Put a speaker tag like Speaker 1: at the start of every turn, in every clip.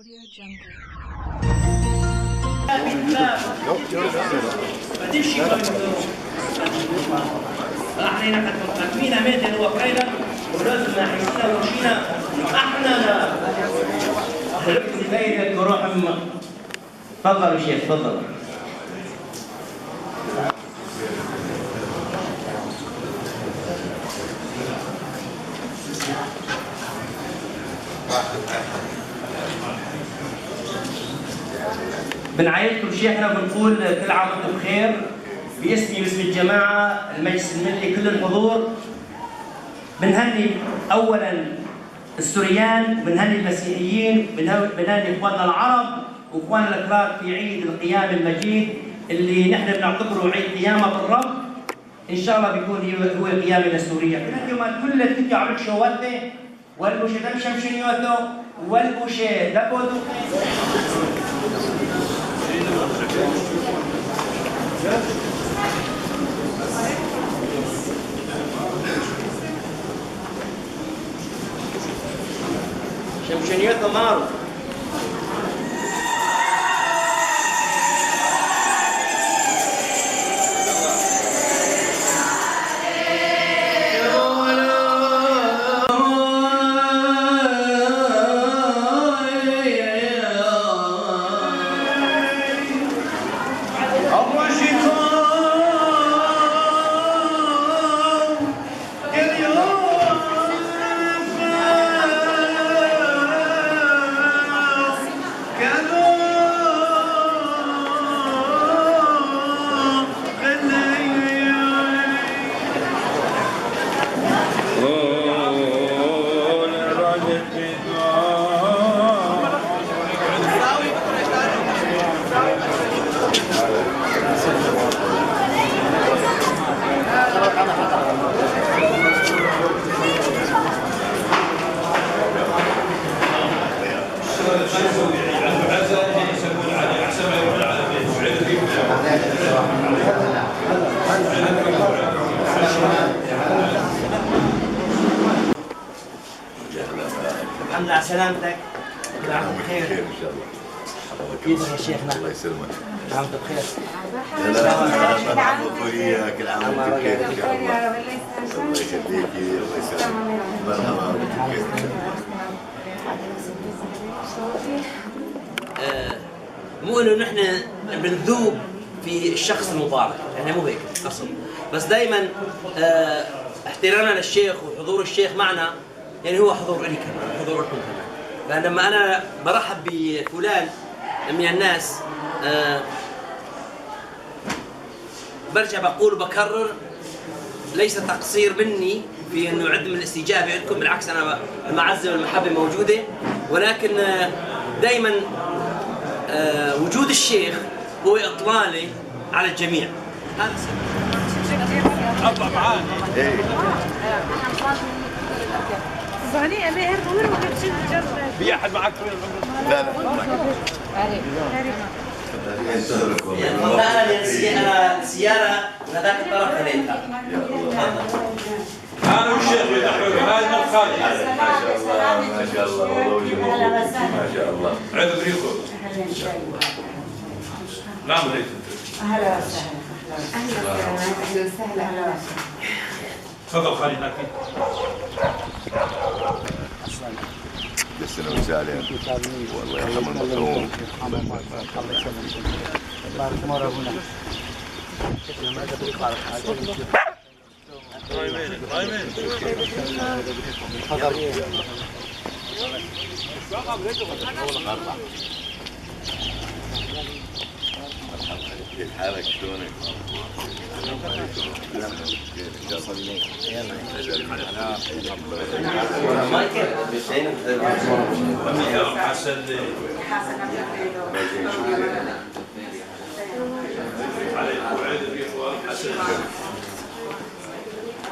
Speaker 1: احنا مقدمين ميدان وقيلا ولازم حسنا وشينا احنا خلقت دايره روح تفضل يا شيخ تفضل. بنعايدكم شيخنا بنقول كل عام وانتم بخير باسمي باسم الجماعه المجلس الملي كل الحضور. بنهني اولا السوريان، بنهني المسيحيين، بنهني اخواننا العرب واخواننا الاكراد في عيد القيامه المجيد اللي نحن بنعتبره عيد قيامه بالرب. ان شاء الله بيكون هو قيامه سوريا. بنهني كل اللي عمل شوته والبوشه دم شمشنيوتو والبوشه دبودو شمشنيوتو مارو. الحمد لله على سلامتك. كل عام وانت بخير. ان شاء الله. كيفك يا شيخنا؟ الله يسلمك. كل عام وانت بخير. كل عام وانت بخير ان شاء الله. الله يخليكي الله يسلمك. مرحبا
Speaker 2: مو انه نحن بنذوب في الشخص المبارك، احنا مو هيك اصلا، بس دائما احترامنا للشيخ وحضور الشيخ معنا يعني هو حضور لي كمان، حضور لكم كمان. فلما انا برحب بفلان من الناس برجع بقول وبكرر ليس تقصير مني في انه عدم الاستجابه عندكم، بالعكس انا المعزه والمحبه موجوده، ولكن دائما وجود الشيخ هو اطلاله على الجميع. هذا
Speaker 3: اطلع معاه. في احد معك؟
Speaker 4: لا لا
Speaker 2: انا سياره هذاك الطرف خليتها.
Speaker 3: انا والشيخ يدحروا هاي من خالي.
Speaker 4: ما شاء الله ما شاء الله والله وجهه ما شاء الله.
Speaker 3: عيد بريكو. لا مريت.
Speaker 5: اهلا وسهلا. اهلا وسهلا. اهلا وسهلا.
Speaker 3: تفضل خالي هناك.
Speaker 4: كل سنه وانت علينا. والله يرحم المرحوم. كيف حالك شلونك؟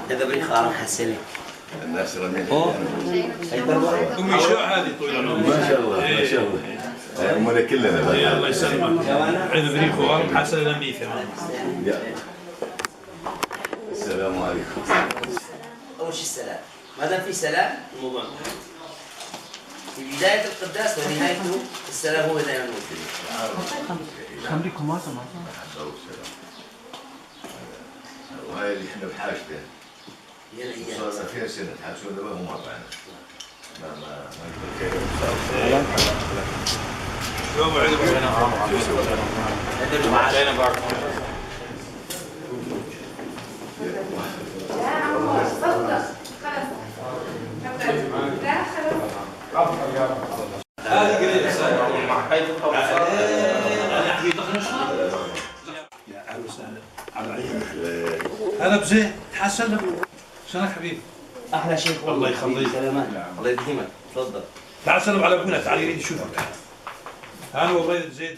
Speaker 2: هذا بريخ عارف حسني.
Speaker 4: الناس رميت.
Speaker 3: أمي شو هذه طويلة؟
Speaker 4: ما شاء الله ما شاء الله. أمنا كلنا.
Speaker 3: الله يسلمك. عيد بريخ وعارف حسن لميثة.
Speaker 4: السلام عليكم.
Speaker 2: أول شيء السلام. ما دام في سلام الموضوع في بداية القداس ونهايته السلام هو دائما موجود.
Speaker 6: خليكم ما
Speaker 4: وهاي اللي احنا بحاجته.
Speaker 2: هي الأيام.
Speaker 4: صارنا فيها سنة تحسون به وما بعنا. ما
Speaker 3: يوم عيد
Speaker 5: لا عمر صدق خلص لا خلص
Speaker 3: هذه قليل هلا بزين تحسن شلونك حبيبي؟
Speaker 2: أحلى شيء
Speaker 3: الله يخليك.
Speaker 2: سلامات الله يديمك تفضل.
Speaker 3: تعال سلم على ابونا تعال يريد يشوفك. انا والله زين